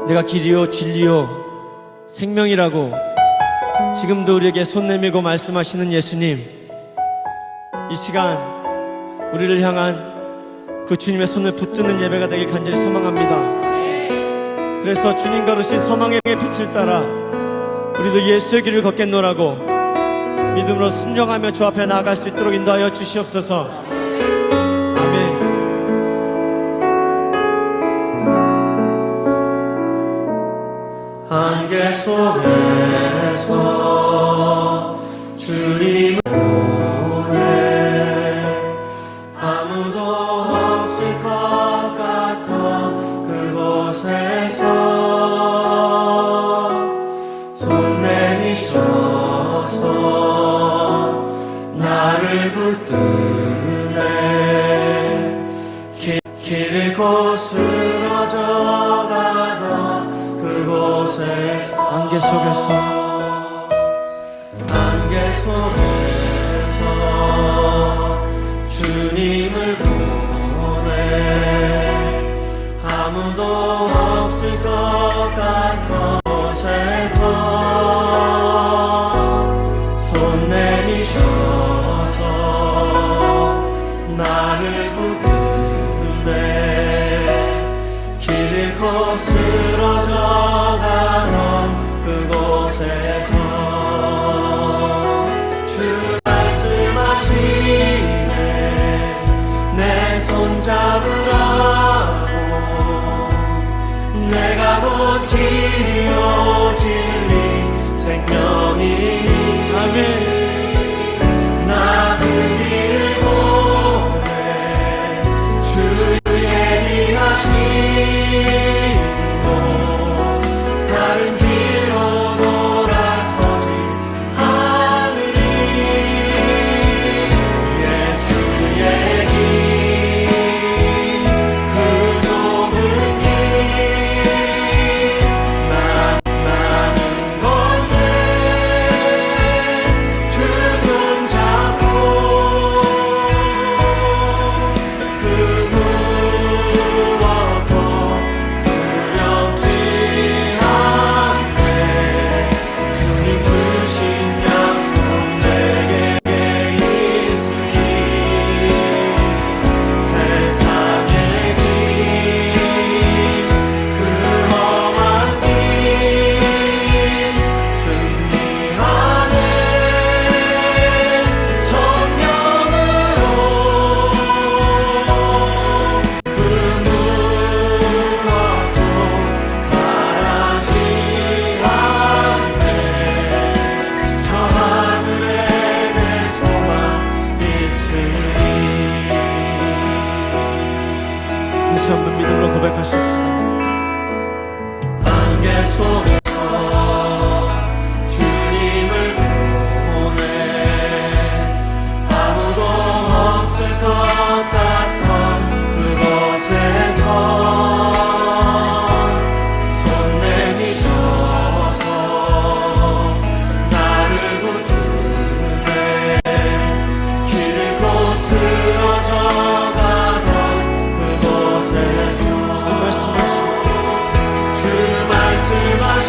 내가 길이요 진리요 생명이라고 지금도 우리에게 손 내밀고 말씀하시는 예수님, 이 시간 우리를 향한 그 주님의 손을 붙드는 예배가 되길 간절히 소망합니다. 그래서 주님 걸으신 서망의 빛을 따라 우리도 예수의 길을 걷겠노라고 믿음으로 순종하며 주 앞에 나아갈 수 있도록 인도하여 주시옵소서. 아멘. 안개 속에서 주님을 보내 아무도 없을 것 같아 그곳에서 손 내미셔서 나를 붙드네 길 잃고 쓰러져가던 그곳에서 안개 속에서 주님을 보내 아무도 없을 것 같은 곳에서 손 내미셔서 나를 붙드네 길 잃고 쓰러져가던 그곳에서 주 말씀하시네 내 손 잡으라고 내가 곧 길이요 진리 생명이니 아멘. 나 그 길을 보내 주 예비하시고 다른 길로 돌아서지 않으리 예수의 길 그 좁은 길 나는 건데 주 손 잡고 그 무엇도 두렵지 않네 주님 주신 약속 내게 있으니 세상의 길 그 험한 길 승리하네 성령으로 그 무엇도 바라지 않네 저 하늘에 내 소망 있으니 다시 한번 믿음으로 고백하십시다. 안개 속에서 주님을 보내 아무도 없을 것 같던 그곳에서 손 내미셔서 나를 붙드네 길 잃고 쓰러져가던 그곳에서 말씀하시고 주 말씀하시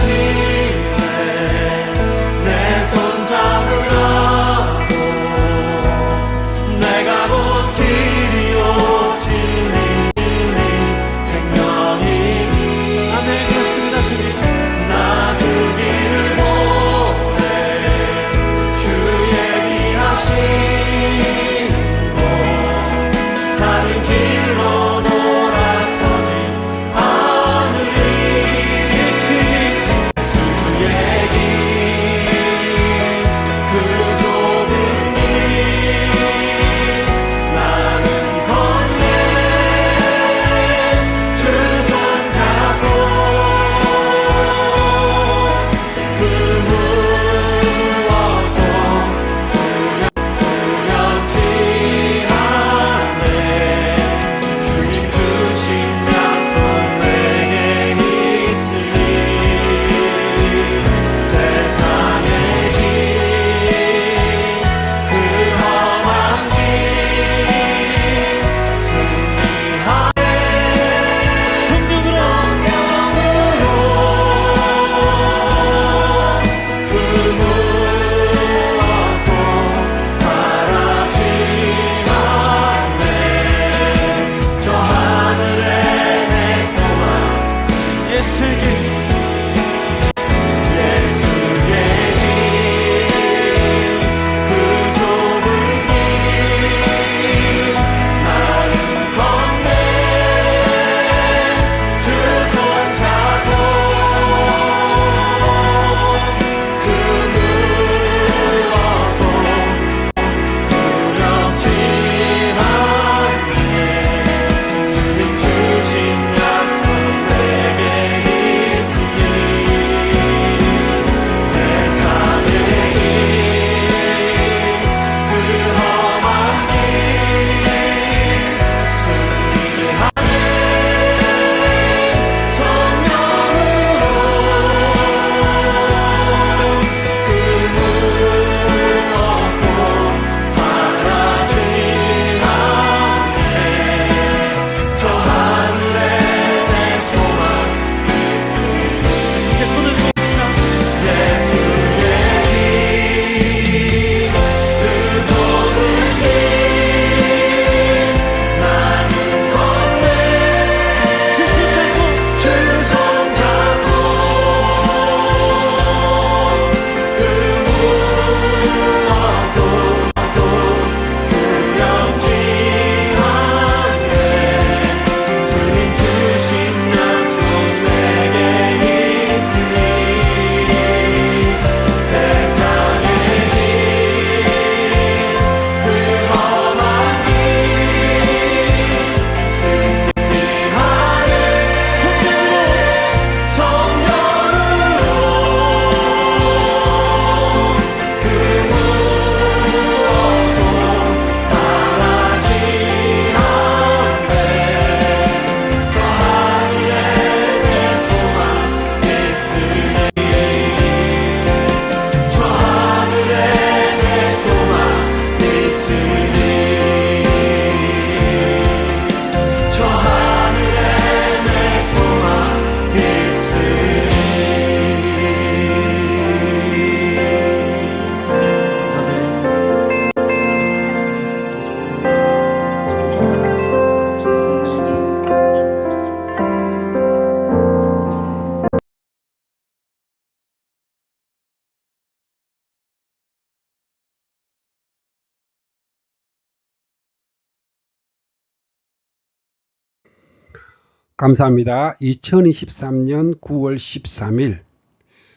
감사합니다. 2023년 9월 13일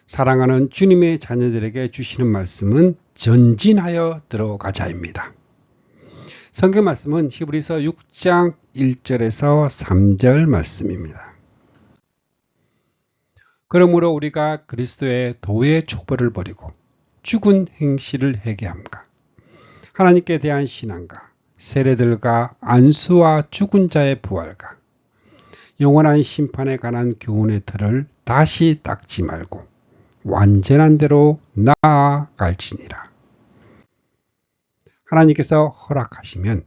사랑하는 주님의 자녀들에게 주시는 말씀은 전진하여 들어가자입니다. 성경 말씀은 히브리서 6장 1절에서 3절 말씀입니다. 그러므로 우리가 그리스도의 도의 촉벌을 버리고 죽은 행실을 회개함과 하나님께 대한 신앙과 세례들과 안수와 죽은 자의 부활과 영원한 심판에 관한 교훈의 틀을 다시 닦지 말고 완전한 대로 나아갈지니라. 하나님께서 허락하시면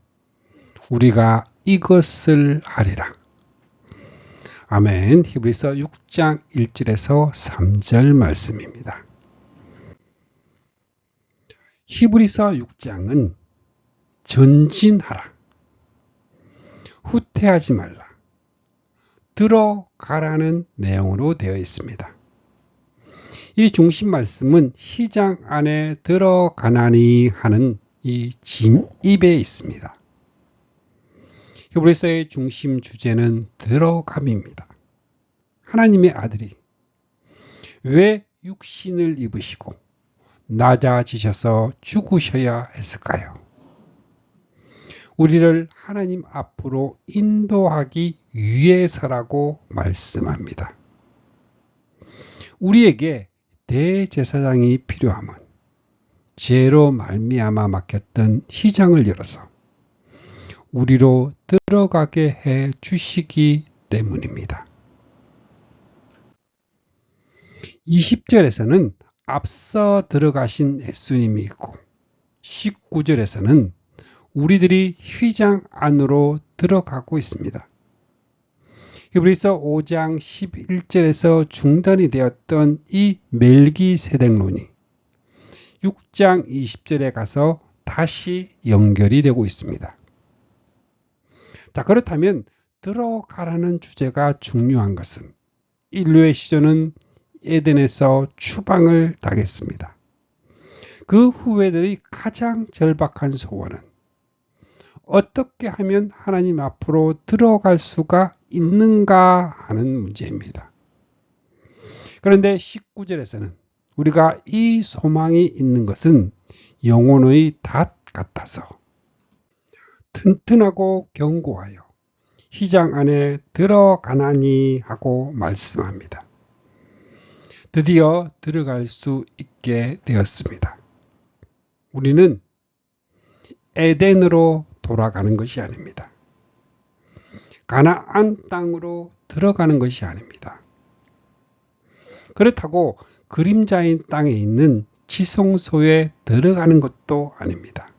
우리가 이것을 하리라. 아멘. 히브리서 6장 1절에서 3절 말씀입니다. 히브리서 6장은 전진하라, 후퇴하지 말라, 들어가라는 내용으로 되어 있습니다. 이 중심 말씀은 휘장 안에 들어가나니 하는 이 진입에 있습니다. 히브리서의 중심 주제는 들어감입니다. 하나님의 아들이 왜 육신을 입으시고 낮아지셔서 죽으셔야 했을까요? 우리를 하나님 앞으로 인도하기 위해서라고 말씀합니다. 우리에게 대제사장이 필요함은 죄로 말미암아 막혔던 휘장을 열어서 우리로 들어가게 해 주시기 때문입니다. 20절에서는 앞서 들어가신 예수님이 있고 19절에서는 우리들이 휘장 안으로 들어가고 있습니다. 히브리서 5장 11절에서 중단이 되었던 이 멜기세덱론이 6장 20절에 가서 다시 연결이 되고 있습니다. 자, 그렇다면 들어가라는 주제가 중요한 것은 인류의 시조는 에덴에서 추방을 당했습니다. 그 후예들의 가장 절박한 소원은 어떻게 하면 하나님 앞으로 들어갈 수가 있는가 하는 문제입니다. 그런데 19절에서는 우리가 이 소망이 있는 것은 영혼의 닷 같아서 튼튼하고 견고하여 휘장 안에 들어가나니 하고 말씀합니다. 드디어 들어갈 수 있게 되었습니다. 우리는 에덴으로 돌아가는 것이 아닙니다. 가나안 땅으로 들어가는 것이 아닙니다. 그렇다고 그림자인 땅에 있는 지성소에 들어가는 것도 아닙니다.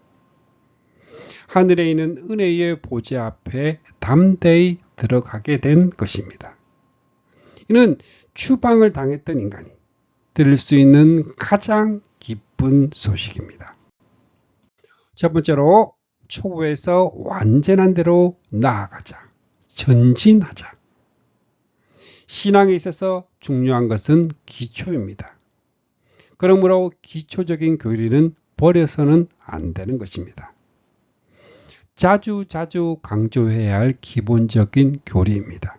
하늘에 있는 은혜의 보좌 앞에 담대히 들어가게 된 것입니다. 이는 추방을 당했던 인간이 들을 수 있는 가장 기쁜 소식입니다. 첫 번째로 초보에서 완전한 대로 나아가자, 전진하자. 신앙에 있어서 중요한 것은 기초입니다. 그러므로 기초적인 교리는 버려서는 안 되는 것입니다. 자주 강조해야 할 기본적인 교리입니다.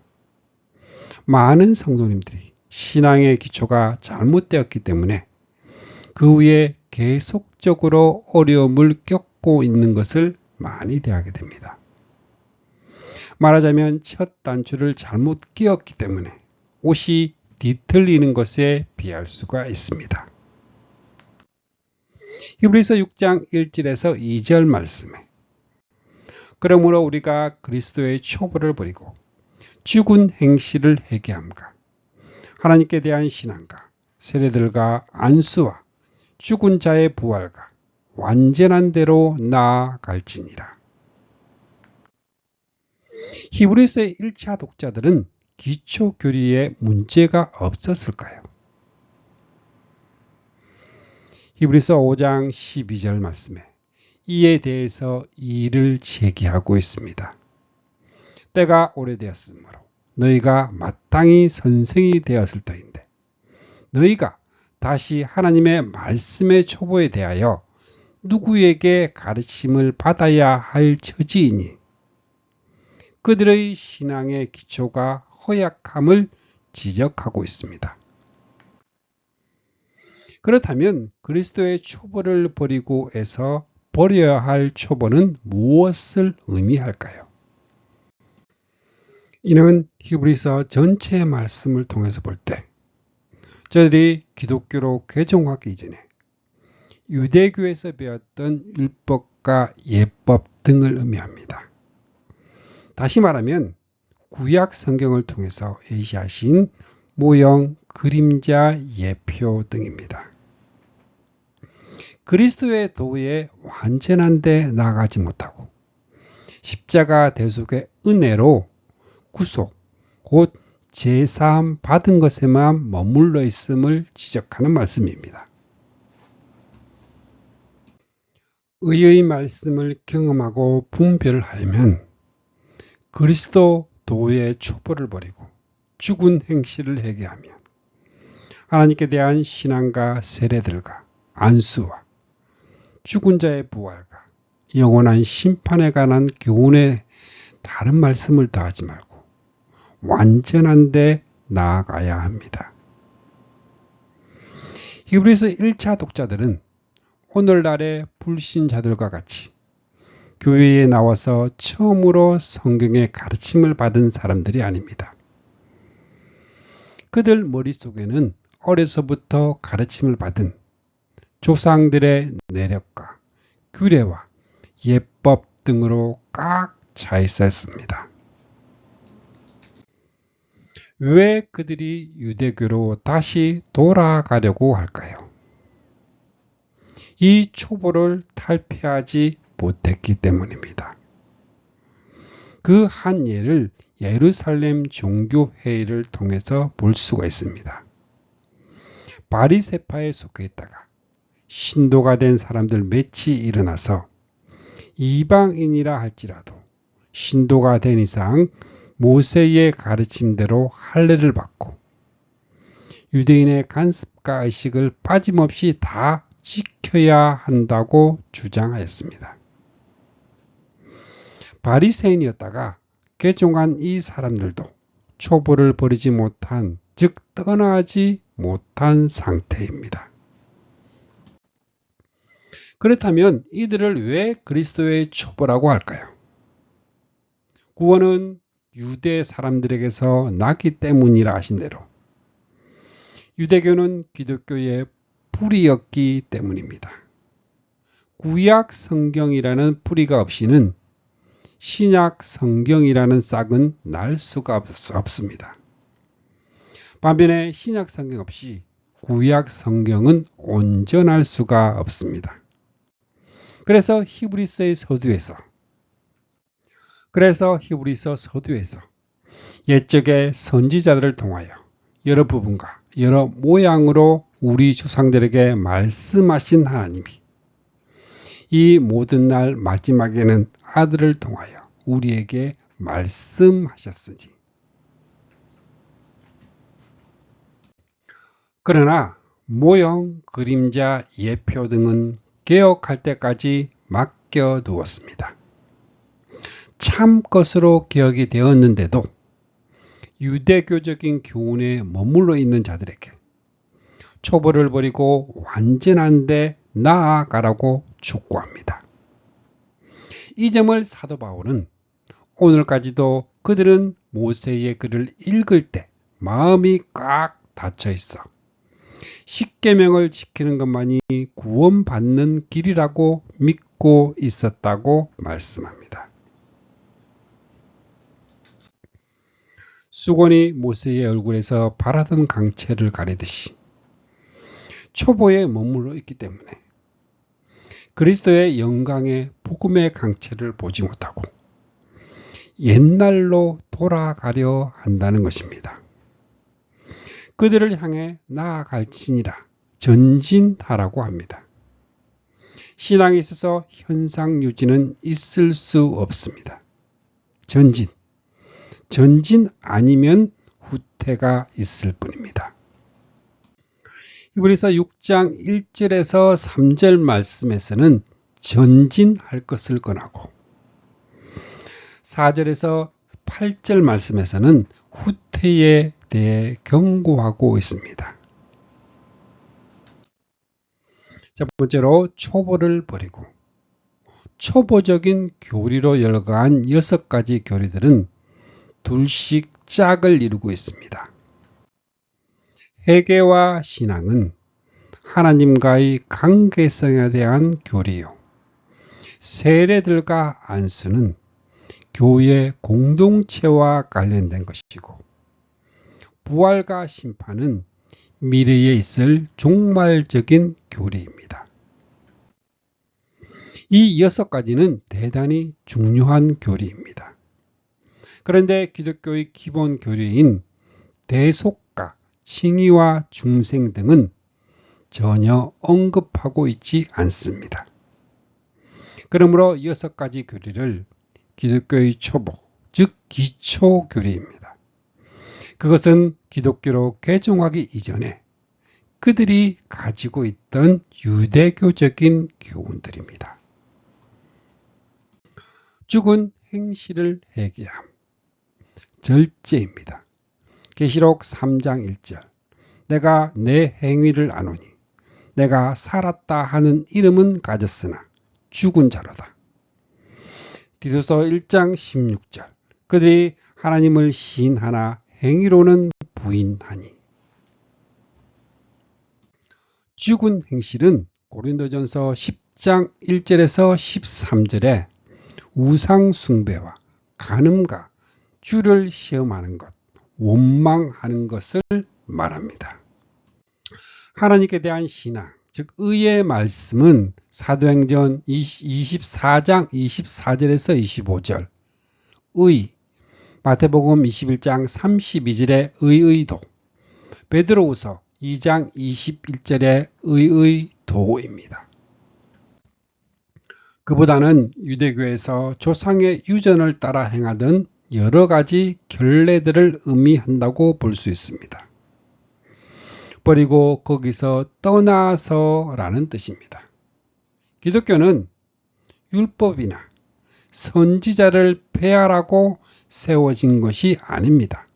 많은 성도님들이 신앙의 기초가 잘못되었기 때문에 그 위에 계속적으로 어려움을 겪고 있는 것을 많이 대하게 됩니다. 말하자면 첫 단추를 잘못 끼웠기 때문에 옷이 뒤틀리는 것에 비할 수가 있습니다. 히브리서 6장 1절에서 2절 말씀에 그러므로 우리가 그리스도의 촉벌을 버리고 죽은 행실을 회개함과 하나님께 대한 신앙과 세례들과 안수와 죽은 자의 부활과 완전한 대로 나아갈지니라. 히브리서의 1차 독자들은 기초 교리에 문제가 없었을까요? 히브리서 5장 12절 말씀에 이에 대해서 이의를 제기하고 있습니다. 때가 오래되었으므로 너희가 마땅히 선생이 되었을 터인데 너희가 다시 하나님의 말씀의 초보에 대하여 누구에게 가르침을 받아야 할 처지이니 그들의 신앙의 기초가 허약함을 지적하고 있습니다. 그렇다면 그리스도의 초보를 버리고 해서 버려야 할 초보는 무엇을 의미할까요? 이는 히브리서 전체의 말씀을 통해서 볼 때 저들이 기독교로 개종하기 이전에 유대교에서 배웠던 율법과 예법 등을 의미합니다. 다시 말하면 구약 성경을 통해서 예시하신 모형, 그림자, 예표 등입니다. 그리스도의 도에 완전한 데 나아가지 못하고 십자가 대속의 은혜로 구속, 곧 제사함 받은 것에만 머물러 있음을 지적하는 말씀입니다. 의의 말씀을 경험하고 분별하려면 그리스도 도의 촛불을 버리고 죽은 행실을 회개하며 하나님께 대한 신앙과 세례들과 안수와 죽은 자의 부활과 영원한 심판에 관한 교훈에 다른 말씀을 더하지 말고 완전한 데 나아가야 합니다. 히브리서 1차 독자들은 오늘날의 불신자들과 같이 교회에 나와서 처음으로 성경의 가르침을 받은 사람들이 아닙니다. 그들 머릿속에는 어려서부터 가르침을 받은 조상들의 내력과 규례와 예법 등으로 꽉 차 있었습니다. 왜 그들이 유대교로 다시 돌아가려고 할까요? 이 초보를 탈피하지 못했기 때문입니다. 그 한 예를 예루살렘 종교회의를 통해서 볼 수가 있습니다. 바리새파에 속해 있다가 신도가 된 사람들 몇이 일어나서 이방인이라 할지라도 신도가 된 이상 모세의 가르침대로 할례를 받고 유대인의 간습과 의식을 빠짐없이 다 지켜야 한다고 주장하였습니다. 바리새인이었다가 개종한 이 사람들도 초보를 버리지 못한, 즉 떠나지 못한 상태입니다. 그렇다면 이들을 왜 그리스도의 초보라고 할까요? 구원은 유대 사람들에게서 났기 때문이라 하신 대로 유대교는 기독교의 뿌리였기 때문입니다. 구약 성경이라는 뿌리가 없이는 신약 성경이라는 싹은 날 수가 없습니다. 반면에 신약 성경 없이 구약 성경은 온전할 수가 없습니다. 그래서 히브리서 서두에서 옛적의 선지자들을 통하여 여러 부분과 여러 모양으로 우리 조상들에게 말씀하신 하나님이 이 모든 날 마지막에는 아들을 통하여 우리에게 말씀하셨으니 그러나 모형, 그림자, 예표 등은 개혁할 때까지 맡겨두었습니다. 참 것으로 개혁이 되었는데도 유대교적인 교훈에 머물러 있는 자들에게 초보를 버리고 완전한 데 나아가라고 촉구합니다. 이 점을 사도 바울은 오늘까지도 그들은 모세의 글을 읽을 때 마음이 꽉 닫혀 있어 십계명을 지키는 것만이 구원받는 길이라고 믿고 있었다고 말씀합니다. 수건이 모세의 얼굴에서 바라던 강체를 가리듯이 초보에 머물러 있기 때문에 그리스도의 영광의 복음의 강체를 보지 못하고 옛날로 돌아가려 한다는 것입니다. 그들을 향해 나아갈지니라 전진하라고 합니다. 신앙에 있어서 현상 유지는 있을 수 없습니다. 전진 아니면 후퇴가 있을 뿐입니다. 히브리서 6장 1절에서 3절 말씀에서는 전진할 것을 권하고 4절에서 8절 말씀에서는 후퇴 상태에 대해 경고하고 있습니다. 첫 번째로 초보를 버리고, 초보적인 교리로 열거한 6가지 교리들은 둘씩 짝을 이루고 있습니다. 회개와 신앙은 하나님과의 관계성에 대한 교리요. 세례들과 안수는 교회 공동체와 관련된 것이고, 부활과 심판은 미래에 있을 종말적인 교리입니다. 이 6가지는 대단히 중요한 교리입니다. 그런데 기독교의 기본 교리인 대속과 칭의와 중생 등은 전혀 언급하고 있지 않습니다. 그러므로 6가지 교리를 기독교의 초보, 즉 기초 교리입니다. 그것은 기독교로 개종하기 이전에 그들이 가지고 있던 유대교적인 교훈들입니다. 죽은 행실을 회개함, 절제입니다. 계시록 3장 1절, 내가 내 행위를 아노니 내가 살았다 하는 이름은 가졌으나 죽은 자로다. 디도서 1장 16절, 그들이 하나님을 시인하나 행위로는 부인하니. 죽은 행실은 고린도전서 10장 1절에서 13절에 우상 숭배와 간음과 주를 시험하는 것, 원망하는 것을 말합니다. 하나님께 대한 신앙, 즉 의의 말씀은 사도행전 24장 24절에서 25절, 의, 마태복음 21장 32절의 의의도, 베드로후서 2장 21절의 의의도입니다. 그보다는 유대교에서 조상의 유전을 따라 행하던 여러 가지 결례들을 의미한다고 볼 수 있습니다. 버리고 거기서 떠나서라는 뜻입니다. 기독교는 율법이나 선지자를 폐하라고 세워진 것이 아닙니다.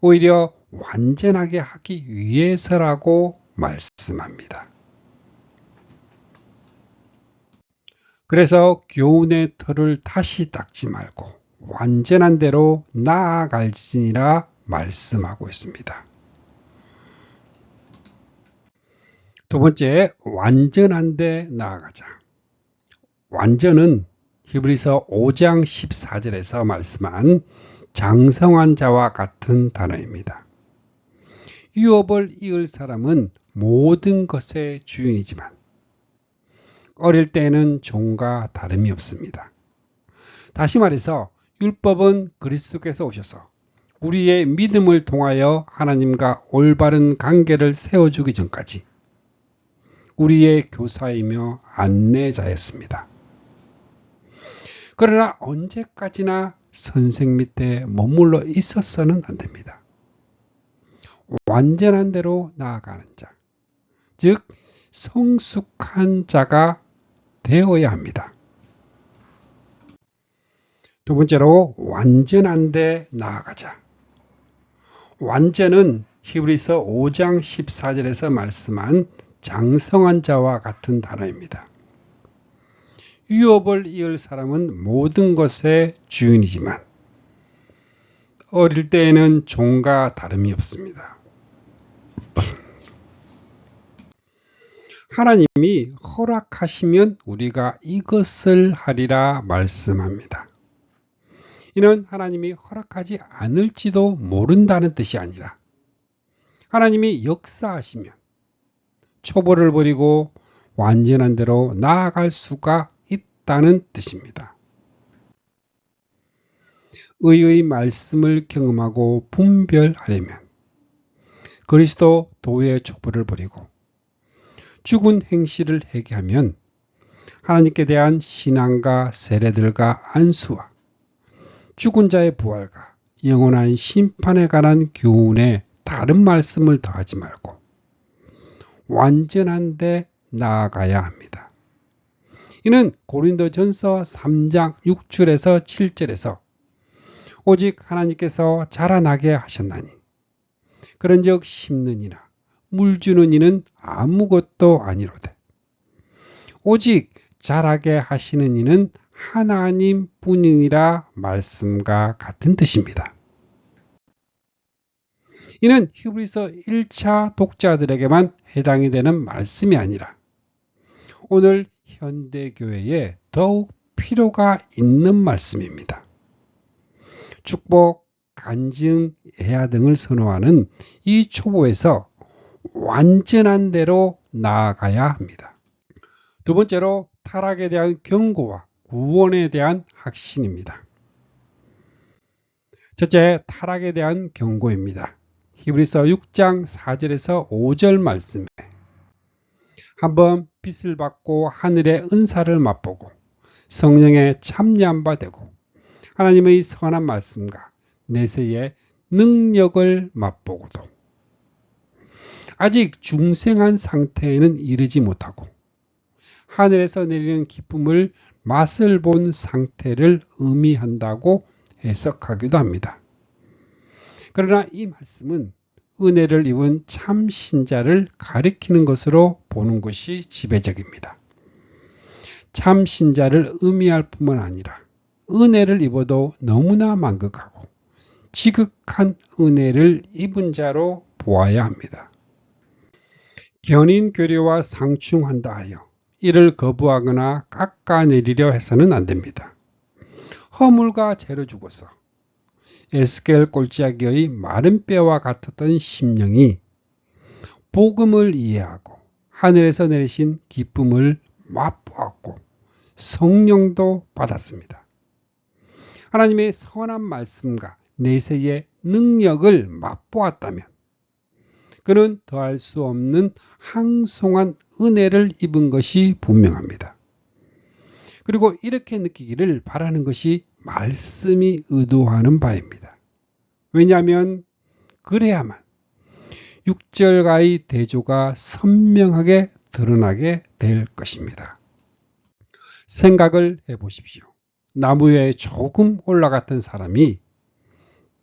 오히려 완전하게 하기 위해서라고 말씀합니다. 그래서 교훈의 털을 다시 닦지 말고 완전한 대로 나아갈지니라 말씀하고 있습니다. 두 번째, 완전한 데 나아가자. 완전은 히브리서 5장 14절에서 말씀한 장성한 자와 같은 단어입니다. 유업을 이을 사람은 모든 것의 주인이지만 어릴 때에는 종과 다름이 없습니다. 다시 말해서 율법은 그리스도께서 오셔서 우리의 믿음을 통하여 하나님과 올바른 관계를 세워주기 전까지 우리의 교사이며 안내자였습니다. 그러나 언제까지나 선생 밑에 머물러 있어서는 안 됩니다. 완전한 대로 나아가는 자, 즉 성숙한 자가 되어야 합니다. 두 번째로 완전한 데 나아가자. 완전은 히브리서 5장 14절에서 말씀한 장성한 자와 같은 단어입니다. 유업을 이을 사람은 모든 것의 주인이지만 어릴 때에는 종과 다름이 없습니다. 하나님이 허락하시면 우리가 이것을 하리라 말씀합니다. 이는 하나님이 허락하지 않을지도 모른다는 뜻이 아니라 하나님이 역사하시면 초보를 버리고 완전한 대로 나아갈 수가 있다는 뜻입니다. 의의 말씀을 경험하고 분별하려면 그리스도 도의 촛불을 버리고 죽은 행실을 회개하면 하나님께 대한 신앙과 세례들과 안수와 죽은 자의 부활과 영원한 심판에 관한 교훈에 다른 말씀을 더하지 말고 완전한 데 나아가야 합니다. 이는 고린도전서 3장 6절에서 7절에서 오직 하나님께서 자라나게 하셨나니 그런즉 심는 이나 물 주는 이는 아무것도 아니로되 오직 자라게 하시는 이는 하나님 뿐이니라 말씀과 같은 뜻입니다. 이는 히브리서 1차 독자들에게만 해당이 되는 말씀이 아니라 오늘 현대교회에 더욱 필요가 있는 말씀입니다. 축복, 간증, 예화 등을 선호하는 이 초보에서 완전한 대로 나아가야 합니다. 두 번째로 타락에 대한 경고와 구원에 대한 확신입니다. 첫째, 타락에 대한 경고입니다. 히브리서 6장 4절에서 5절 말씀에 한번 빛을 받고 하늘의 은사를 맛보고 성령에 참여한 바 되고 하나님의 선한 말씀과 내세의 능력을 맛보고도 아직 중생한 상태에는 이르지 못하고 하늘에서 내리는 기쁨을 맛을 본 상태를 의미한다고 해석하기도 합니다. 그러나 이 말씀은 은혜를 입은 참 신자를 가리키는 것으로 보는 것이 지배적입니다. 참 신자를 의미할 뿐만 아니라 은혜를 입어도 너무나 만극하고 지극한 은혜를 입은 자로 보아야 합니다. 견인 교류와 상충한다 하여 이를 거부하거나 깎아내리려 해서는 안 됩니다. 허물과 죄로 죽어서 에스겔 꼴짜기의 마른 뼈와 같았던 심령이 복음을 이해하고 하늘에서 내리신 기쁨을 맛보았고 성령도 받았습니다. 하나님의 선한 말씀과 내세의 능력을 맛보았다면 그는 더할 수 없는 항송한 은혜를 입은 것이 분명합니다. 그리고 이렇게 느끼기를 바라는 것이 말씀이 의도하는 바입니다. 왜냐하면 그래야만 6절과의 대조가 선명하게 드러나게 될 것입니다. 생각을 해보십시오. 나무 위에 조금 올라갔던 사람이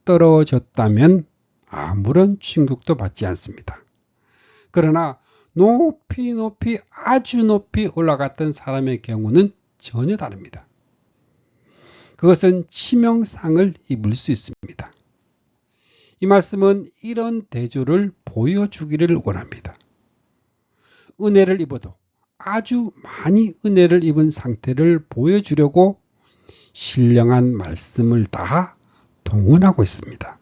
떨어졌다면 아무런 충격도 받지 않습니다. 그러나 높이 아주 높이 올라갔던 사람의 경우는 전혀 다릅니다. 그것은 치명상을 입을 수 있습니다. 이 말씀은 이런 대조를 보여주기를 원합니다. 은혜를 입어도 아주 많이 은혜를 입은 상태를 보여주려고 신령한 말씀을 다 동원하고 있습니다.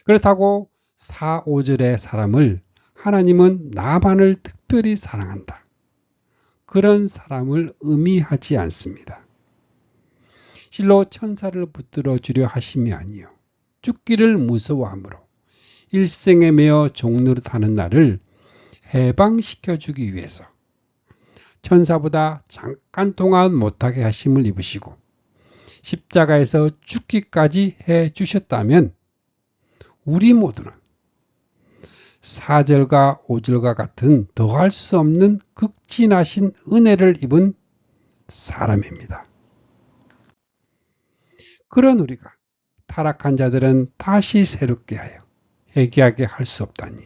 그렇다고 4, 5절의 사람을 하나님은 나만을 특별히 사랑한다. 그런 사람을 의미하지 않습니다. 실로 천사를 붙들어 주려 하심이 아니요 죽기를 무서워하므로 일생에 매어 종노릇하는 나를 해방시켜 주기 위해서 천사보다 잠깐 동안 못하게 하심을 입으시고 십자가에서 죽기까지 해 주셨다면 우리 모두는 4절과 5절과 같은 더할 수 없는 극진하신 은혜를 입은 사람입니다. 그런 우리가 타락한 자들은 다시 새롭게 하여 회개하게 할 수 없다니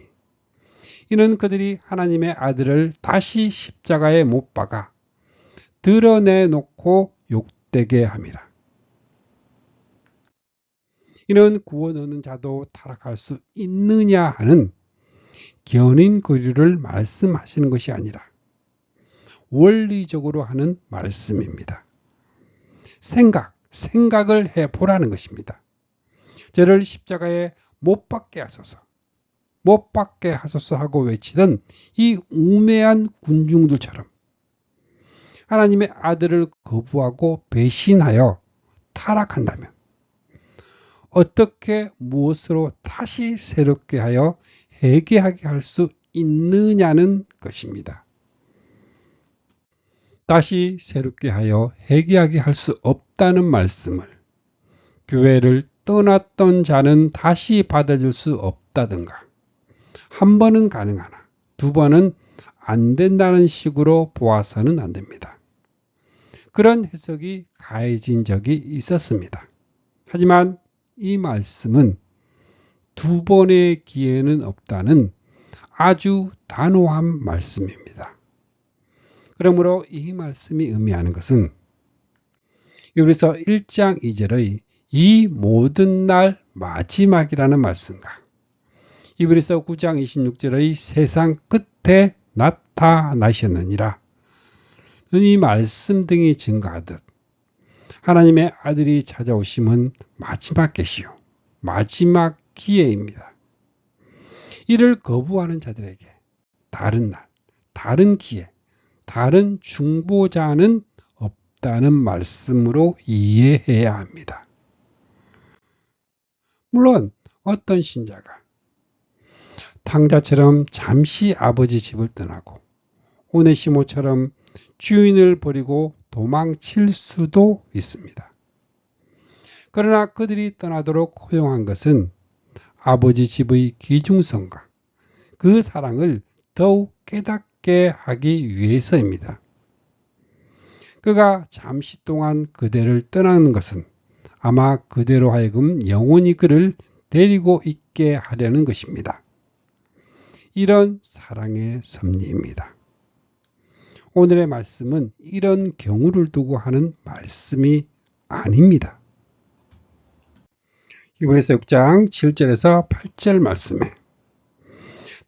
이는 그들이 하나님의 아들을 다시 십자가에 못 박아 드러내놓고 욕되게 함이라. 이는 구원 얻는 자도 타락할 수 있느냐 하는 견인 교류를 말씀하시는 것이 아니라 원리적으로 하는 말씀입니다. 생각을 해보라는 것입니다. 저를 십자가에 못 박게 하소서, 못 박게 하소서 하고 외치던 이 우매한 군중들처럼 하나님의 아들을 거부하고 배신하여 타락한다면 어떻게 무엇으로 다시 새롭게 하여 회개하게 할 수 있느냐는 것입니다. 다시 새롭게 하여 회개하게 할 수 없다는 말씀을 교회를 떠났던 자는 다시 받아줄 수 없다든가 한 번은 가능하나 두 번은 안 된다는 식으로 보아서는 안 됩니다. 그런 해석이 가해진 적이 있었습니다. 하지만 이 말씀은 두 번의 기회는 없다는 아주 단호한 말씀입니다. 그러므로 이 말씀이 의미하는 것은 히브리서 1장 2절의 이 모든 날 마지막이라는 말씀과 히브리서 9장 26절의 세상 끝에 나타나셨느니라 이 말씀 등이 증거하듯 하나님의 아들이 찾아오심은 마지막 계시요 마지막 기회입니다. 이를 거부하는 자들에게 다른 날, 다른 기회, 다른 중보자는 없다는 말씀으로 이해해야 합니다. 물론 어떤 신자가 탕자처럼 잠시 아버지 집을 떠나고 오네시모처럼 주인을 버리고 도망칠 수도 있습니다. 그러나 그들이 떠나도록 허용한 것은 아버지 집의 귀중성과 그 사랑을 더욱 깨닫게 하기 위해서입니다. 그가 잠시 동안 그대를 떠나는 것은 아마 그대로 하여금 영원히 그를 데리고 있게 하려는 것입니다. 이런 사랑의 섭리입니다. 오늘의 말씀은 이런 경우를 두고 하는 말씀이 아닙니다. 히브리서 6장 7절에서 8절 말씀에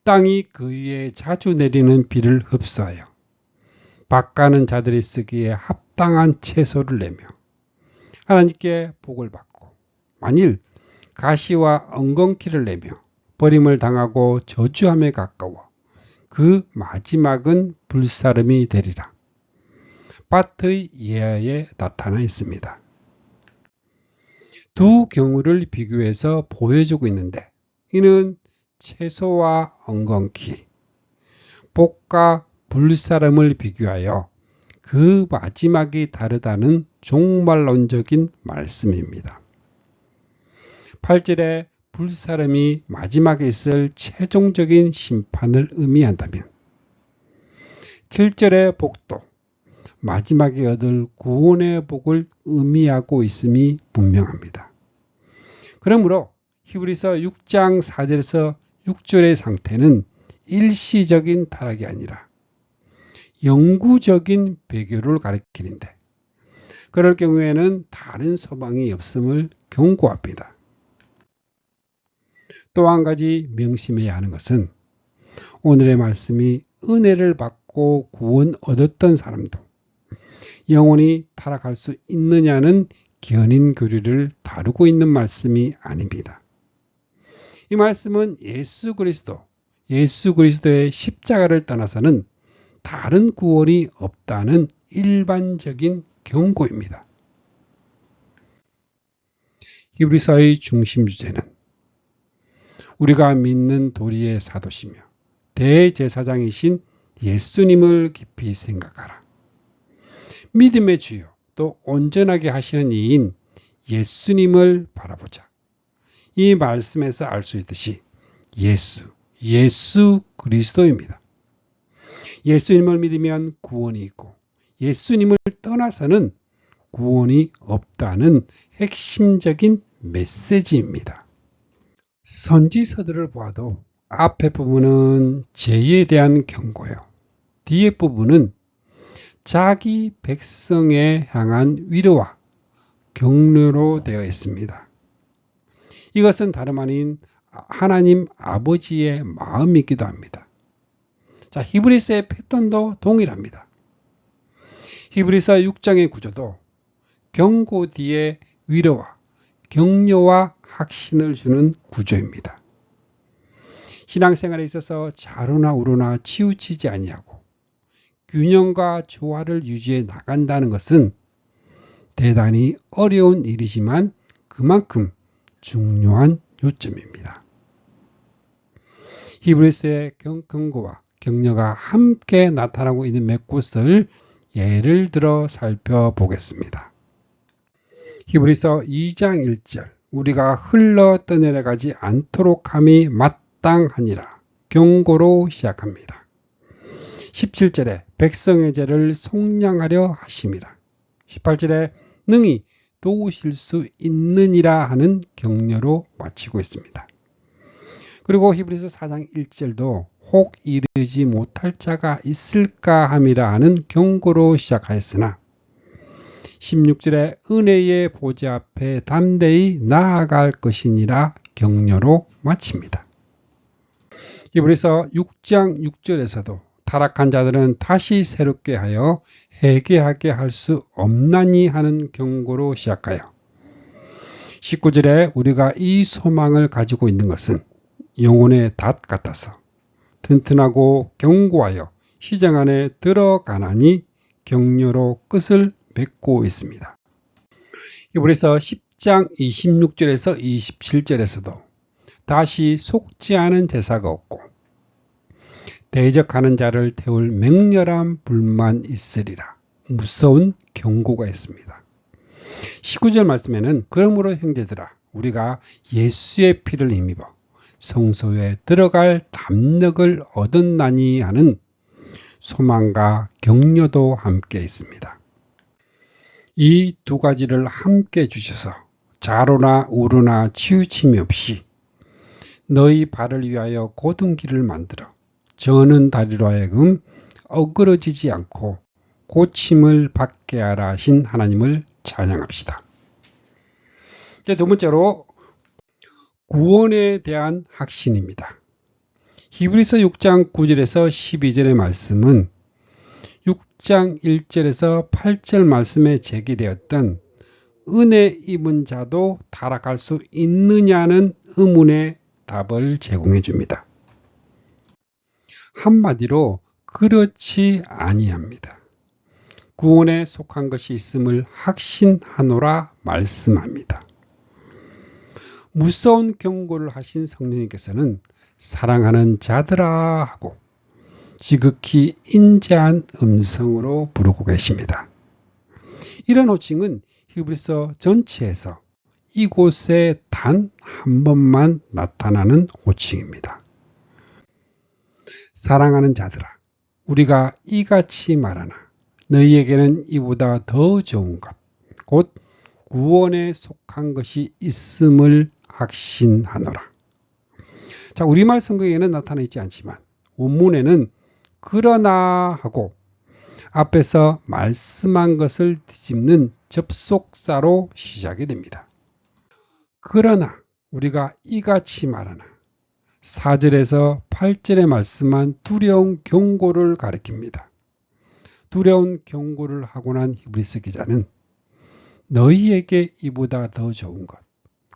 땅이 그 위에 자주 내리는 비를 흡수하여 밭가는 자들이 쓰기에 합당한 채소를 내며 하나님께 복을 받고 만일 가시와 엉겅퀴를 내며 버림을 당하고 저주함에 가까워 그 마지막은 불사름이 되리라. 밭의 예하에 나타나 있습니다. 두 경우를 비교해서 보여주고 있는데 이는 채소와 엉겅퀴, 복과 불사름을 비교하여 그 마지막이 다르다는 종말론적인 말씀입니다. 8절에 불사름이 마지막에 있을 최종적인 심판을 의미한다면 7절의 복도 마지막에 얻을 구원의 복을 의미하고 있음이 분명합니다. 그러므로 히브리서 6장 4절에서 6절의 상태는 일시적인 타락이 아니라 영구적인 배교를 가리키는데 그럴 경우에는 다른 소망이 없음을 경고합니다. 또 한 가지 명심해야 하는 것은 오늘의 말씀이 은혜를 받고 구원 얻었던 사람도 영원히 타락할 수 있느냐는 견인 교리를 다루고 있는 말씀이 아닙니다. 이 말씀은 예수 그리스도의 십자가를 떠나서는 다른 구원이 없다는 일반적인 경고입니다. 히브리서의 중심 주제는 우리가 믿는 도리의 사도시며 대제사장이신 예수님을 깊이 생각하라. 믿음의 주요 또 온전하게 하시는 이인 예수님을 바라보자. 이 말씀에서 알 수 있듯이 예수 그리스도입니다. 예수님을 믿으면 구원이 있고 예수님을 떠나서는 구원이 없다는 핵심적인 메시지입니다. 선지서들을 보아도 앞에 부분은 죄에 대한 경고요. 뒤에 부분은 자기 백성에 향한 위로와 격려로 되어 있습니다. 이것은 다름 아닌 하나님 아버지의 마음이기도 합니다. 자, 히브리서의 패턴도 동일합니다. 히브리서 6장의 구조도 경고 뒤에 위로와 격려와 확신을 주는 구조입니다. 신앙생활에 있어서 좌로나 우로나 치우치지 아니하고 균형과 조화를 유지해 나간다는 것은 대단히 어려운 일이지만 그만큼 중요한 요점입니다. 히브리서의 경고와 격려가 함께 나타나고 있는 몇 곳을 예를 들어 살펴보겠습니다. 히브리서 2장 1절 우리가 흘러 떠내려가지 않도록 함이 마땅하니라 경고로 시작합니다. 17절에 백성의 죄를 속량하려 하심이라. 18절에 능히 도우실 수 있느니라 하는 격려로 마치고 있습니다. 그리고 히브리서 4장 1절도 혹 이르지 못할 자가 있을까 함이라 하는 경고로 시작하였으나 16절에 은혜의 보좌 앞에 담대히 나아갈 것이니라 격려로 마칩니다. 히브리서 6장 6절에서도 타락한 자들은 다시 새롭게 하여 회개하게 할 수 없나니 하는 경고로 시작하여 19절에 우리가 이 소망을 가지고 있는 것은 영혼의 닷 같아서 튼튼하고 견고하여 시장 안에 들어가나니 격려로 끝을 맺고 있습니다. 히브리서 10장 26절에서 27절에서도 다시 속지 않은 제사가 없고 대적하는 자를 태울 맹렬한 불만 있으리라 무서운 경고가 있습니다. 19절 말씀에는 그러므로 형제들아 우리가 예수의 피를 힘입어 성소에 들어갈 담력을 얻었나니 하는 소망과 격려도 함께 있습니다. 이 두 가지를 함께 주셔서 좌로나 우로나 치우침이 없이 너희 발을 위하여 곧은 길을 만들어 저는 다리로 하여금 어그러지지 않고 고침을 받게 하라 하신 하나님을 찬양합시다. 이제 두 번째로 구원에 대한 확신입니다. 히브리서 6장 9절에서 12절의 말씀은 6장 1절에서 8절 말씀에 제기되었던 은혜 입은 자도 타락할 수 있느냐는 의문의 답을 제공해 줍니다. 한마디로 그렇지 아니합니다. 구원에 속한 것이 있음을 확신하노라 말씀합니다. 무서운 경고를 하신 성령님께서는 사랑하는 자들아 하고 지극히 인자한 음성으로 부르고 계십니다. 이런 호칭은 히브리서 전체에서 이곳에 단 한 번만 나타나는 호칭입니다. 사랑하는 자들아 우리가 이같이 말하나 너희에게는 이보다 더 좋은 것 곧 구원에 속한 것이 있음을 확신하노라. 자, 우리말 성경에는 나타나 있지 않지만 원문에는 그러나 하고 앞에서 말씀한 것을 뒤집는 접속사로 시작이 됩니다. 그러나 우리가 이같이 말하나 4절에서 8절에 말씀한 두려운 경고를 가리킵니다. 두려운 경고를 하고 난 히브리서 기자는 너희에게 이보다 더 좋은 것,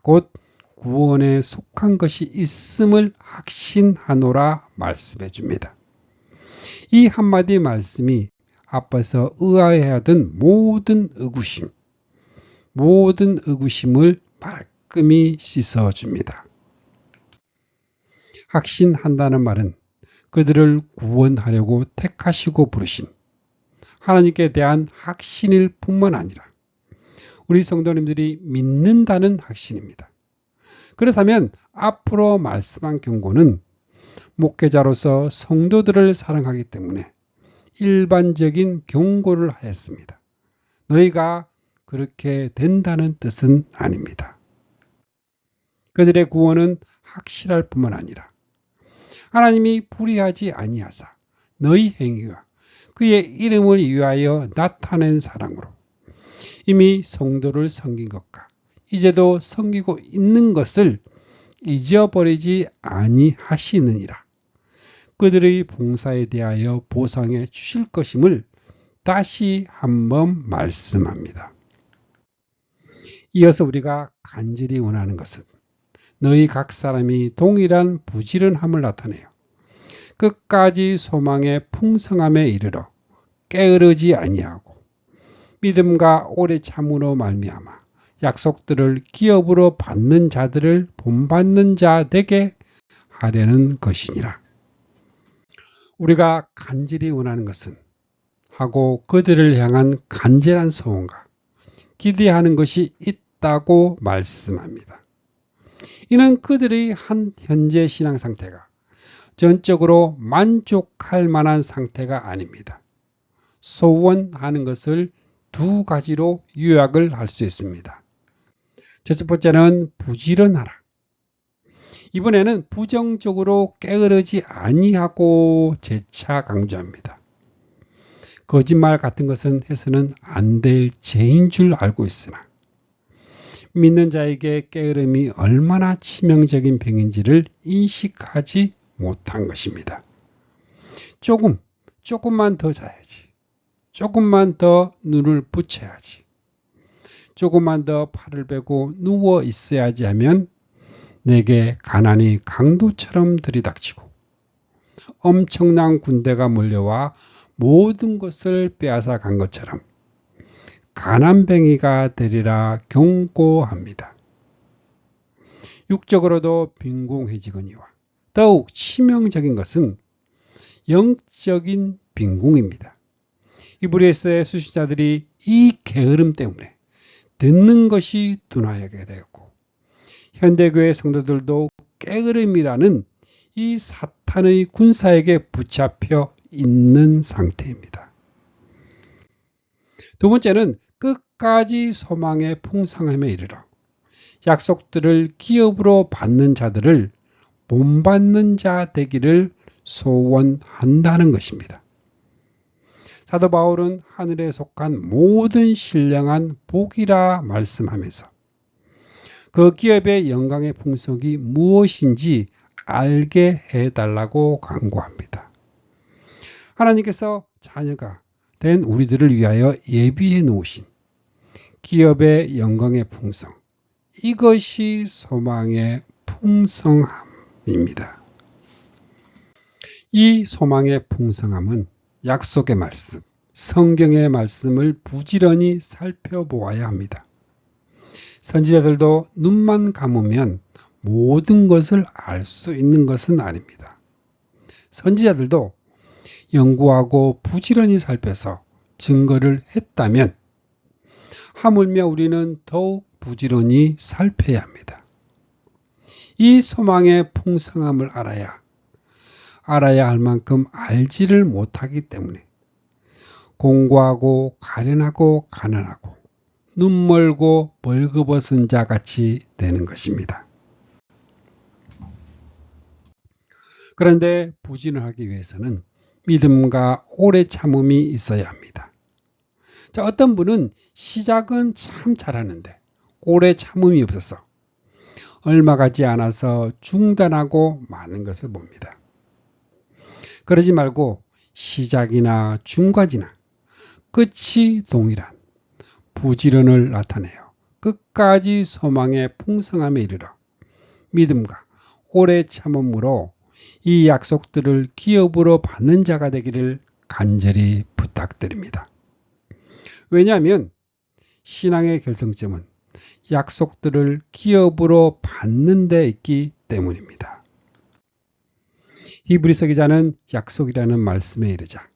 곧 구원에 속한 것이 있음을 확신하노라 말씀해 줍니다. 이 한마디 말씀이 앞에서 의아해야 하던 모든 의구심을 말끔히 씻어줍니다. 확신한다는 말은 그들을 구원하려고 택하시고 부르신 하나님께 대한 확신일 뿐만 아니라 우리 성도님들이 믿는다는 확신입니다. 그렇다면 앞으로 말씀한 경고는 목회자로서 성도들을 사랑하기 때문에 일반적인 경고를 하였습니다. 너희가 그렇게 된다는 뜻은 아닙니다. 그들의 구원은 확실할 뿐만 아니라 하나님이 불의하지 아니하사 너희 행위와 그의 이름을 위하여 나타낸 사랑으로 이미 성도를 섬긴 것과 이제도 섬기고 있는 것을 잊어버리지 아니하시느니라. 그들의 봉사에 대하여 보상해 주실 것임을 다시 한번 말씀합니다. 이어서 우리가 간절히 원하는 것은 너희 각 사람이 동일한 부지런함을 나타내요. 끝까지 소망의 풍성함에 이르러 게으르지 아니하고 믿음과 오래 참으로 말미암아 약속들을 기업으로 받는 자들을 본받는 자 되게 하려는 것이니라. 우리가 간절히 원하는 것은 하고 그들을 향한 간절한 소원과 기대하는 것이 있다고 말씀합니다. 이는 그들의 한 현재 신앙 상태가 전적으로 만족할 만한 상태가 아닙니다. 소원하는 것을 두 가지로 요약을 할 수 있습니다. 첫 번째는 부지런하라. 이번에는 부정적으로 게으르지 아니하고 재차 강조합니다. 거짓말 같은 것은 해서는 안 될 죄인 줄 알고 있으나 믿는 자에게 게으름이 얼마나 치명적인 병인지를 인식하지 못한 것입니다. 조금만 더 자야지. 조금만 더 눈을 붙여야지. 조금만 더 팔을 베고 누워 있어야지 하면 내게 가난이 강도처럼 들이닥치고 엄청난 군대가 몰려와 모든 것을 빼앗아 간 것처럼 가난뱅이가 되리라 경고합니다. 육적으로도 빈궁해지거니와 더욱 치명적인 것은 영적인 빈궁입니다. 이브리서의 수신자들이 이 게으름 때문에 듣는 것이 둔하게 되었고 현대교회 성도들도 게으름이라는 이 사탄의 군사에게 붙잡혀 있는 상태입니다. 두 번째는 끝까지 소망의 풍성함에 이르러 약속들을 기업으로 받는 자들을 본받는 자 되기를 소원한다는 것입니다. 사도 바울은 하늘에 속한 모든 신령한 복이라 말씀하면서 그 기업의 영광의 풍속이 무엇인지 알게 해달라고 간구합니다. 하나님께서 자녀가 된 우리들을 위하여 예비해 놓으신 기업의 영광의 풍성, 이것이 소망의 풍성함입니다. 이 소망의 풍성함은 약속의 말씀, 성경의 말씀을 부지런히 살펴보아야 합니다. 선지자들도 눈만 감으면 모든 것을 알 수 있는 것은 아닙니다. 선지자들도 연구하고 부지런히 살펴서 증거를 했다면 하물며 우리는 더욱 부지런히 살펴야 합니다. 이 소망의 풍성함을 알아야 할 만큼 알지를 못하기 때문에 공고하고 가련하고 가난하고 눈멀고 벌거벗은 자 같이 되는 것입니다. 그런데 부지런하기 위해서는 믿음과 오래 참음이 있어야 합니다. 자, 어떤 분은 시작은 참 잘하는데 오래 참음이 없어서 얼마 가지 않아서 중단하고 마는 것을 봅니다. 그러지 말고 시작이나 중간이나 끝이 동일한 부지런을 나타내어 끝까지 소망의 풍성함에 이르러 믿음과 오래 참음으로 이 약속들을 기업으로 받는 자가 되기를 간절히 부탁드립니다. 왜냐하면 신앙의 결정점은 약속들을 기업으로 받는 데 있기 때문입니다. 히브리서 기자는 약속이라는 말씀에 이르자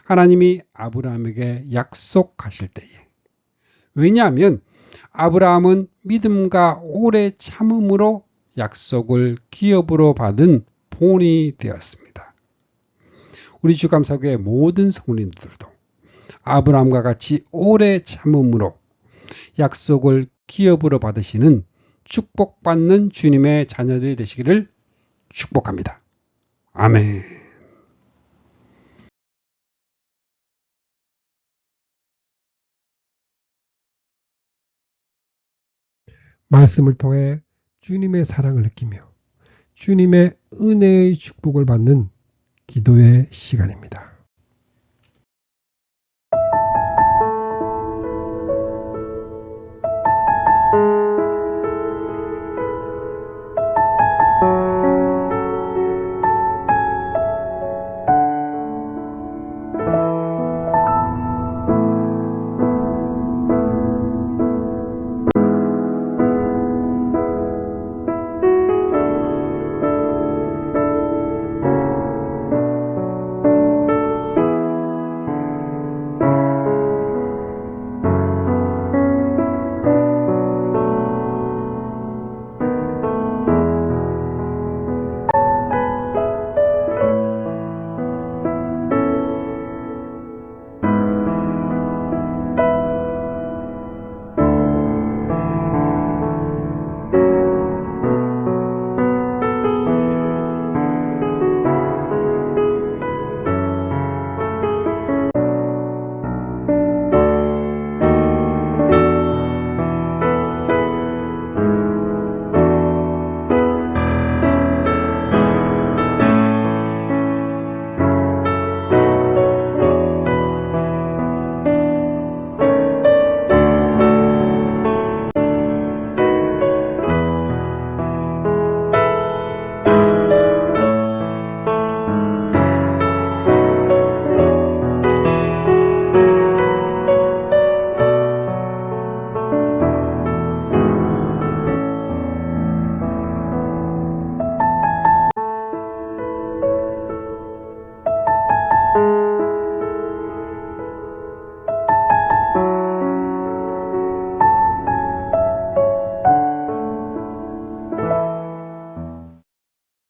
하나님이 아브라함에게 약속하실 때에, 왜냐하면 아브라함은 믿음과 오래 참음으로 약속을 기업으로 받은 본이 되었습니다. 우리 주감사교회 모든 성도님들도 아브라함과 같이 오래 참음으로 약속을 기업으로 받으시는 축복받는 주님의 자녀들이 되시기를 축복합니다. 아멘. 말씀을 통해 주님의 사랑을 느끼며 주님의 은혜의 축복을 받는 기도의 시간입니다.